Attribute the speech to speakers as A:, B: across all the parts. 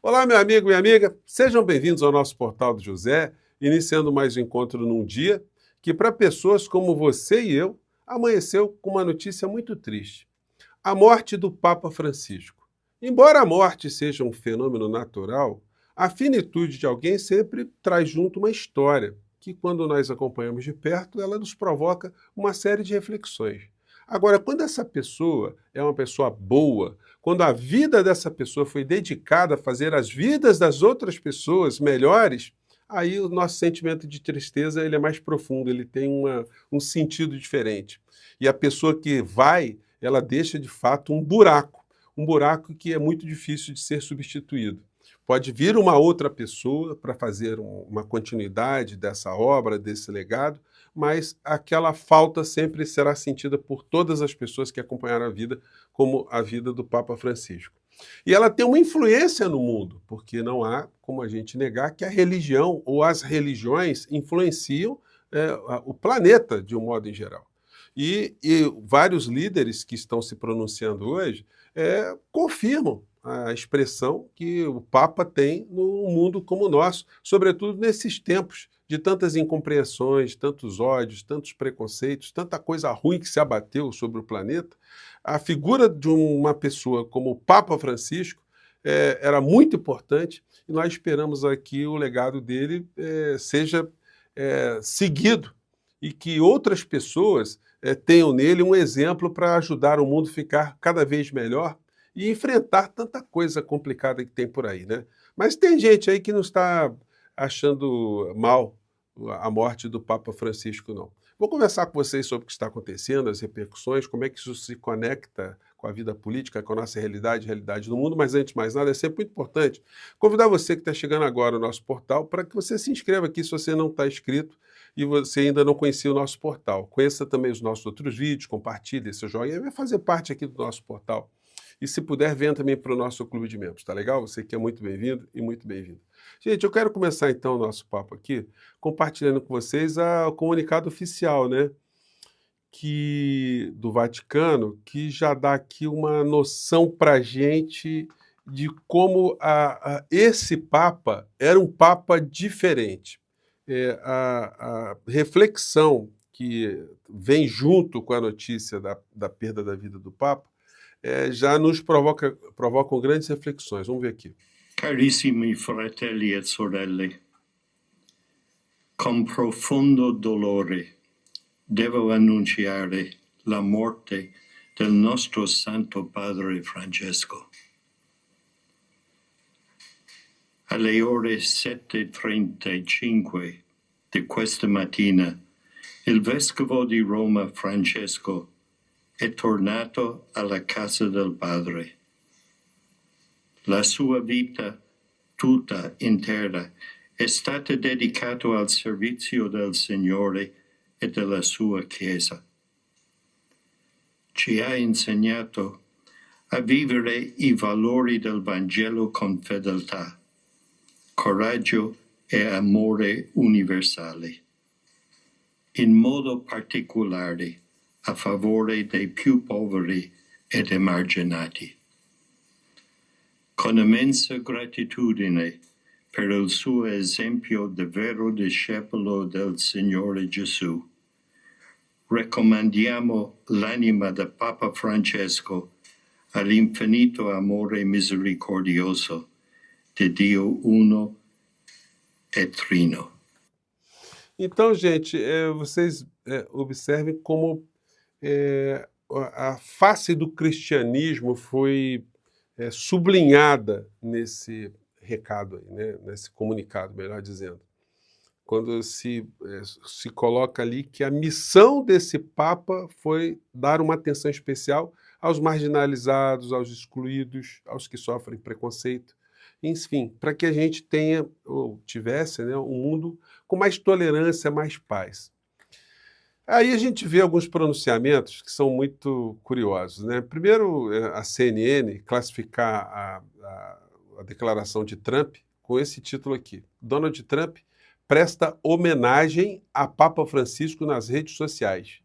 A: Olá, meu amigo, minha amiga, sejam bem-vindos ao nosso Portal do José, iniciando mais um encontro num dia que, para pessoas como você e eu, amanheceu com uma notícia muito triste: a morte do Papa Francisco. Embora a morte seja um fenômeno natural, a finitude de alguém sempre traz junto uma história que, quando nós acompanhamos de perto, ela nos provoca uma série de reflexões. Agora, quando essa pessoa é uma pessoa boa, quando a vida dessa pessoa foi dedicada a fazer as vidas das outras pessoas melhores, aí o nosso sentimento de tristeza ele é mais profundo, ele tem um sentido diferente. E a pessoa que vai, ela deixa de fato um buraco que é muito difícil de ser substituído. Pode vir uma outra pessoa para fazer uma continuidade dessa obra, desse legado, mas aquela falta sempre será sentida por todas as pessoas que acompanharam a vida, como a vida do Papa Francisco. E ela tem uma influência no mundo, porque não há como a gente negar que a religião ou as religiões influenciam o planeta de um modo em geral. E vários líderes que estão se pronunciando hoje confirmam a expressão que o Papa tem num mundo como o nosso, sobretudo nesses tempos de tantas incompreensões, tantos ódios, tantos preconceitos, tanta coisa ruim que se abateu sobre o planeta. A figura de uma pessoa como o Papa Francisco era muito importante e nós esperamos aqui o legado dele seja seguido e que outras pessoas tenham nele um exemplo para ajudar o mundo a ficar cada vez melhor e enfrentar tanta coisa complicada que tem por aí, né? Mas tem gente aí que não está achando mal a morte do Papa Francisco, não. Vou conversar com vocês sobre o que está acontecendo, as repercussões, como é que isso se conecta com a vida política, com a nossa realidade, realidade do mundo, mas antes de mais nada, é sempre muito importante convidar você que está chegando agora no nosso portal para que você se inscreva aqui se você não está inscrito e você ainda não conhecia o nosso portal. Conheça também os nossos outros vídeos, compartilhe esse joinha e vai fazer parte aqui do nosso portal. E se puder, venha também para o nosso clube de membros, tá legal? Você que é muito bem-vindo e muito bem-vindo. Gente, eu quero começar então o nosso papo aqui, compartilhando com vocês o comunicado oficial, né? Do Vaticano, que já dá aqui uma noção para a gente de como esse Papa era um Papa diferente. A reflexão que vem junto com a notícia da perda da vida do Papa já nos provocam grandes reflexões. Vamos ver aqui.
B: Carissimi fratelli e sorelle, con profondo dolore devo annunciare la morte del nostro Santo Padre Francesco. Alle ore 7:35 di questa mattina, il Vescovo di Roma Francesco è tornato alla casa del Padre. La sua vita tutta intera è stata dedicata al servizio del Signore e della sua Chiesa. Ci ha insegnato a vivere i valori del Vangelo con fedeltà, coraggio e amore universali, in modo particolare a favore dei più poveri ed emarginati. Con immensa gratitudine per il suo esempio di vero discepolo del Signore Gesù, raccomandiamo l'anima del Papa Francesco all'infinito amore misericordioso di Dio uno e trino.
A: Então, gente, vocês observem como a face do cristianismo foi sublinhada nesse recado aí, né? Nesse comunicado, melhor dizendo. Quando se coloca ali que a missão desse Papa foi dar uma atenção especial aos marginalizados, aos excluídos, aos que sofrem preconceito, enfim, para que a gente tenha, ou tivesse, né, um mundo com mais tolerância, mais paz. Aí a gente vê alguns pronunciamentos que são muito curiosos, né? Primeiro, a CNN classificar a declaração de Trump com esse título aqui: Donald Trump presta homenagem a Papa Francisco nas redes sociais.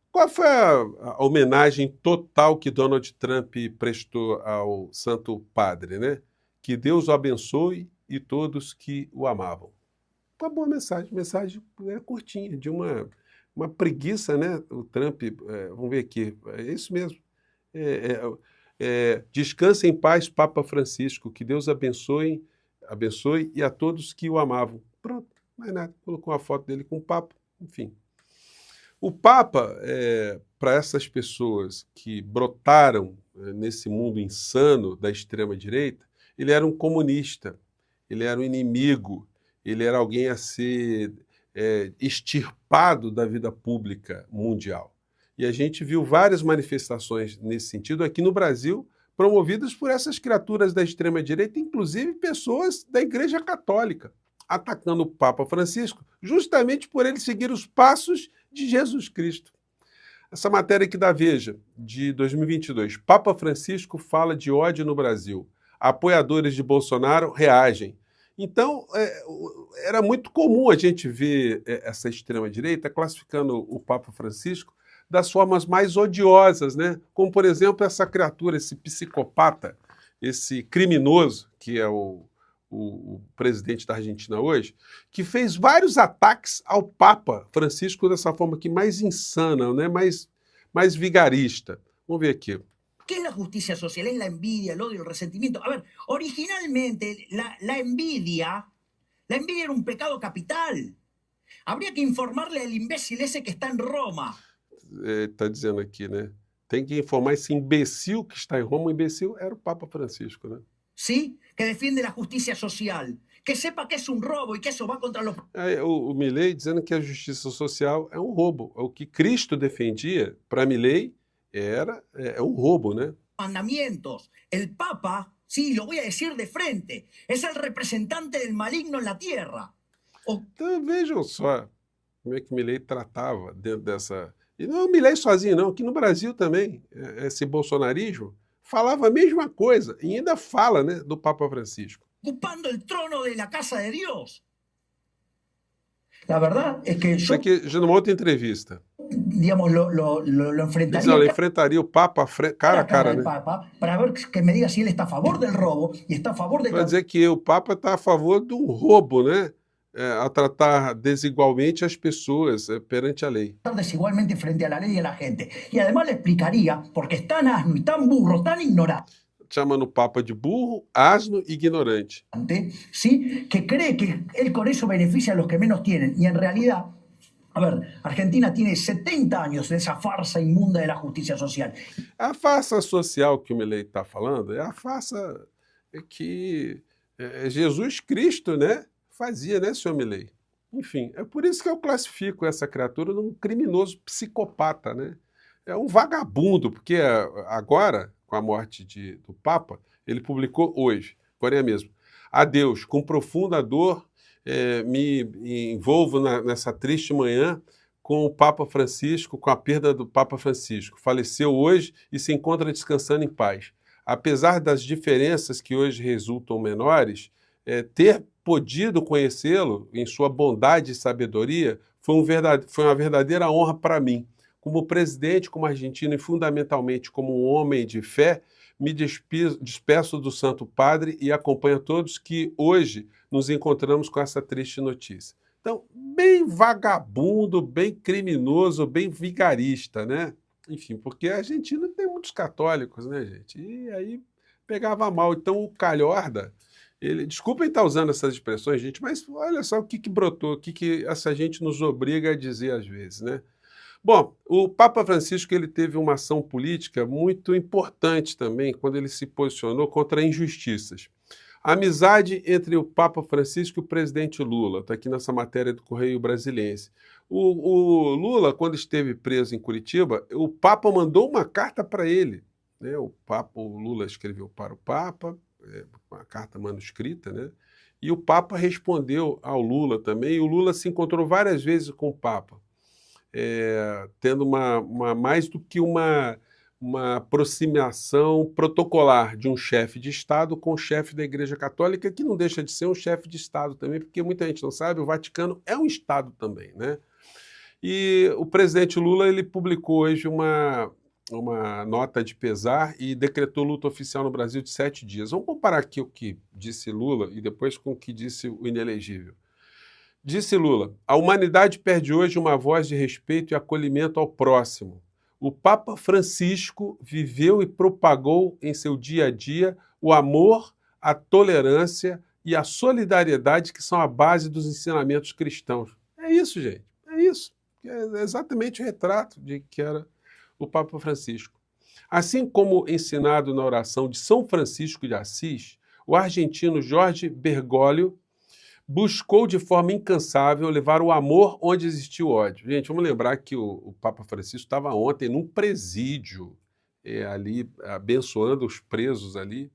A: Qual foi a homenagem total que Donald Trump prestou ao Santo Padre, né? que Deus o abençoe e todos que o amavam. Uma boa mensagem curtinha, de uma preguiça, né? O Trump, vamos ver aqui, é isso mesmo. Descanse em paz, Papa Francisco, que Deus abençoe e a todos que o amavam. Pronto, mais nada. Colocou uma foto dele com o Papa, enfim. O Papa, para essas pessoas que brotaram nesse mundo insano da extrema-direita, ele era um comunista, ele era um inimigo, ele era alguém a ser extirpado da vida pública mundial. E a gente viu várias manifestações nesse sentido aqui no Brasil, promovidas por essas criaturas da extrema-direita, inclusive pessoas da Igreja Católica, atacando o Papa Francisco, justamente por ele seguir os passos de Jesus Cristo. Essa matéria aqui da Veja, de 2022, Papa Francisco fala de ódio no Brasil. Apoiadores de Bolsonaro reagem. Então, era muito comum a gente ver essa extrema-direita classificando o Papa Francisco das formas mais odiosas, né? Como, por exemplo, essa criatura, esse psicopata, esse criminoso, que é o presidente da Argentina hoje, que fez vários ataques ao Papa Francisco dessa forma aqui mais insana, né? mais vigarista. Vamos ver aqui.
C: ¿Qué es la justicia social? Es la envidia, el odio, el resentimiento. A ver, originalmente la envidia era un pecado capital. Habría que informarle al imbécil ese que está en Roma.
A: Está dizendo aqui, né? Tem que informar esse imbecil que está em Roma. O imbecil era o Papa Francisco, né?
C: ¿Sí? Que defiende la justicia social. Que sepa que es un robo y que eso va contra los...
A: O Milei dizendo que a justiça social é um roubo. O que Cristo defendia, para Milei, é um roubo, né?
C: Mandamientos. El Papa, sí, lo voy a decir de frente, es el representante del maligno en la tierra.
A: Então vejam só como é que Milei tratava dentro dessa... E não é o Milei sozinho, não. Aqui no Brasil também, esse bolsonarismo falava a mesma coisa, e ainda fala, né, do Papa Francisco.
C: Ocupando el trono de la casa de Dios. La verdad es que
A: Isso aqui, já numa outra entrevista.
C: Digamos, lo enfrentaría.
A: Ele enfrentaria o Papa cara a cara, né?
C: Papa, para ver que me diga si ele está a favor del robo y está a favor de...
A: Para dizer que o Papa está a favor do roubo, né? A tratar desigualmente as pessoas perante a lei.
C: Desigualmente frente a la ley y a la gente. Y además le explicaría, porque es tan asno y tan burro, tan ignorante.
A: Chamando o Papa de burro, asno e ignorante.
C: ¿Sí? Que cree que él con eso beneficia a los que menos tienen. Y en realidad, a ver, Argentina tiene 70 años de esa farsa inmunda de la justicia social.
A: A farsa social que o Milei está falando é a farsa que Jesus Cristo, né, fazia, né, senhor Milei? Enfim, é por isso que eu classifico essa criatura num criminoso psicopata, né? É um vagabundo, porque agora, com a morte do Papa, ele publicou hoje, agora mesmo, adeus, com profunda dor, me envolvo nessa triste manhã com o Papa Francisco, com a perda do Papa Francisco. Faleceu hoje e se encontra descansando em paz. Apesar das diferenças que hoje resultam menores, ter podido conhecê-lo em sua bondade e sabedoria foi uma verdadeira honra para mim. Como presidente, como argentino e fundamentalmente como um homem de fé, me despeço do Santo Padre e acompanho a todos que hoje nos encontramos com essa triste notícia. Então, bem vagabundo, bem criminoso, bem vigarista, né? Enfim, porque a Argentina tem muitos católicos, né, gente? E aí pegava mal. Então, o Calhorda, desculpem estar usando essas expressões, gente, mas olha só o que brotou, o que essa gente nos obriga a dizer às vezes, né? Bom, o Papa Francisco ele teve uma ação política muito importante também quando ele se posicionou contra injustiças. A amizade entre o Papa Francisco e o presidente Lula, está aqui nessa matéria do Correio Brasiliense. O Lula, quando esteve preso em Curitiba, o Papa mandou uma carta para ele, né? O Lula escreveu para o Papa, uma carta manuscrita, né? E o Papa respondeu ao Lula também, e o Lula se encontrou várias vezes com o Papa. Tendo mais do que uma aproximação protocolar de um chefe de Estado com o chefe da Igreja Católica, que não deixa de ser um chefe de Estado também, porque muita gente não sabe, o Vaticano é um Estado também, né? E o presidente Lula ele publicou hoje uma nota de pesar e decretou luto oficial no Brasil de 7 dias. Vamos comparar aqui o que disse Lula e depois com o que disse o inelegível. Disse Lula: a humanidade perde hoje uma voz de respeito e acolhimento ao próximo. O Papa Francisco viveu e propagou em seu dia a dia o amor, a tolerância e a solidariedade que são a base dos ensinamentos cristãos. É isso, gente. É isso. É exatamente o retrato de que era o Papa Francisco. Assim como ensinado na oração de São Francisco de Assis, o argentino Jorge Bergoglio buscou de forma incansável levar o amor onde existiu ódio. Gente, vamos lembrar que o Papa Francisco estava ontem num presídio, ali abençoando os presos ali,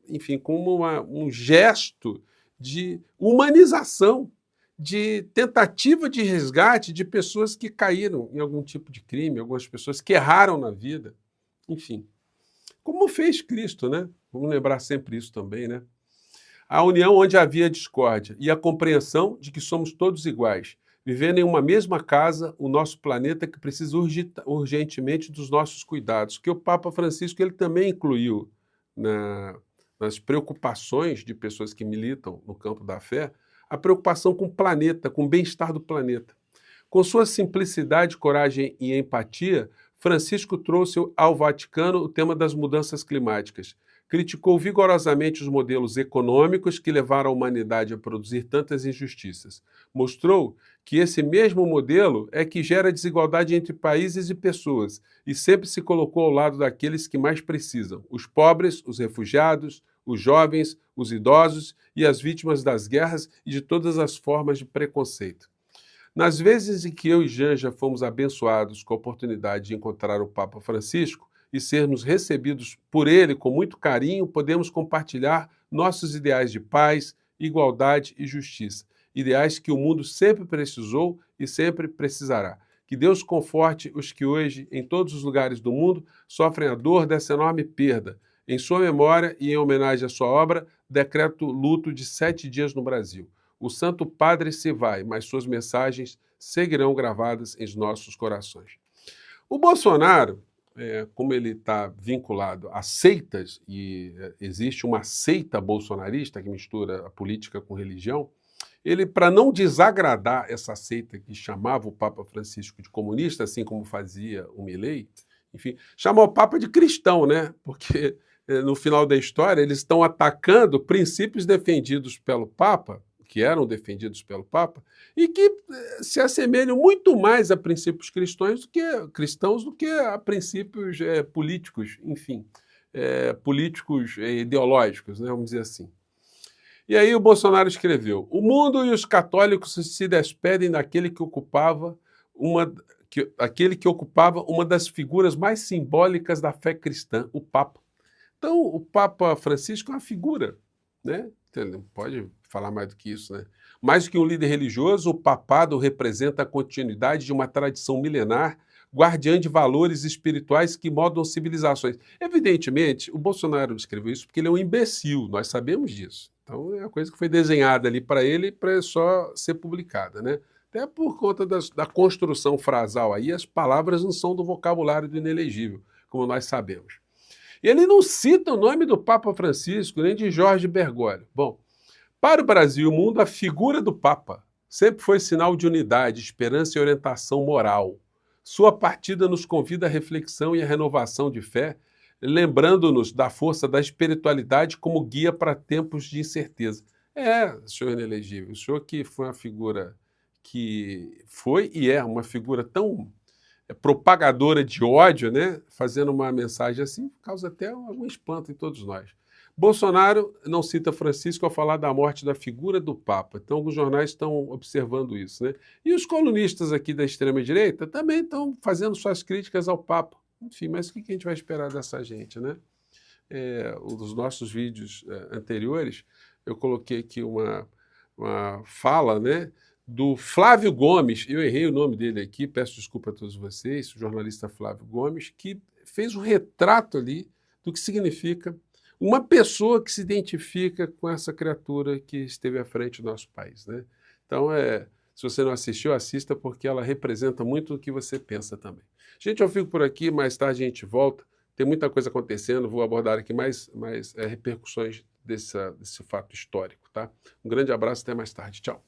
A: enfim, como um gesto de humanização, de tentativa de resgate de pessoas que caíram em algum tipo de crime, algumas pessoas que erraram na vida, enfim. Como fez Cristo, né? Vamos lembrar sempre isso também, né? A união onde havia discórdia e a compreensão de que somos todos iguais, vivendo em uma mesma casa, o nosso planeta que precisa urgentemente dos nossos cuidados, que o Papa Francisco ele também incluiu nas preocupações de pessoas que militam no campo da fé, a preocupação com o planeta, com o bem-estar do planeta. Com sua simplicidade, coragem e empatia, Francisco trouxe ao Vaticano o tema das mudanças climáticas. Criticou vigorosamente os modelos econômicos que levaram a humanidade a produzir tantas injustiças. Mostrou que esse mesmo modelo é que gera desigualdade entre países e pessoas e sempre se colocou ao lado daqueles que mais precisam: os pobres, os refugiados, os jovens, os idosos e as vítimas das guerras e de todas as formas de preconceito. Nas vezes em que eu e Janja fomos abençoados com a oportunidade de encontrar o Papa Francisco e sermos recebidos por ele com muito carinho, podemos compartilhar nossos ideais de paz, igualdade e justiça, ideais que o mundo sempre precisou e sempre precisará. Que Deus conforte os que hoje, em todos os lugares do mundo, sofrem a dor dessa enorme perda. Em sua memória e em homenagem à sua obra, decreto luto de 7 dias no Brasil. O Santo Padre se vai, mas suas mensagens seguirão gravadas em nossos corações. O Bolsonaro, como ele está vinculado a seitas, e existe uma seita bolsonarista que mistura a política com religião, ele, para não desagradar essa seita que chamava o Papa Francisco de comunista, assim como fazia o Milei, enfim, chamou o Papa de cristão, né? Porque no final da história eles estão atacando princípios defendidos pelo Papa, que eram defendidos pelo Papa, e que se assemelham muito mais a princípios cristãos do que a princípios políticos, enfim, políticos ideológicos, né, vamos dizer assim. E aí o Bolsonaro escreveu: o mundo e os católicos se despedem daquele que ocupava uma das figuras mais simbólicas da fé cristã, o Papa. Então, o Papa Francisco é uma figura, né? Ele não pode falar mais do que isso, né? Mais do que um líder religioso, o papado representa a continuidade de uma tradição milenar, guardiã de valores espirituais que moldam civilizações. Evidentemente, o Bolsonaro escreveu isso porque ele é um imbecil, nós sabemos disso. Então, é uma coisa que foi desenhada ali para ele para só ser publicada, né? Até por conta da construção frasal aí, as palavras não são do vocabulário do inelegível, como nós sabemos. E ele não cita o nome do Papa Francisco, nem de Jorge Bergoglio. Bom, para o Brasil e o mundo, a figura do Papa sempre foi sinal de unidade, esperança e orientação moral. Sua partida nos convida à reflexão e à renovação de fé, lembrando-nos da força da espiritualidade como guia para tempos de incerteza. Senhor inelegível, o senhor que foi uma figura que foi e é uma figura tão propagadora de ódio, né? Fazendo uma mensagem assim, causa até algum espanto em todos nós. Bolsonaro não cita Francisco ao falar da morte da figura do Papa. Então, alguns jornais estão observando isso, né? E os colunistas aqui da extrema-direita também estão fazendo suas críticas ao Papa. Enfim, mas o que a gente vai esperar dessa gente, né? Os nossos vídeos anteriores, eu coloquei aqui uma fala, né, do Flávio Gomes, eu errei o nome dele aqui, peço desculpa a todos vocês, o jornalista Flávio Gomes, que fez um retrato ali do que significa uma pessoa que se identifica com essa criatura que esteve à frente do nosso país, né? Então, Se você não assistiu, assista, porque ela representa muito o que você pensa também. Gente, eu fico por aqui, mais tarde a gente volta. Tem muita coisa acontecendo, vou abordar aqui mais repercussões desse fato histórico, tá? Um grande abraço, até mais tarde. Tchau.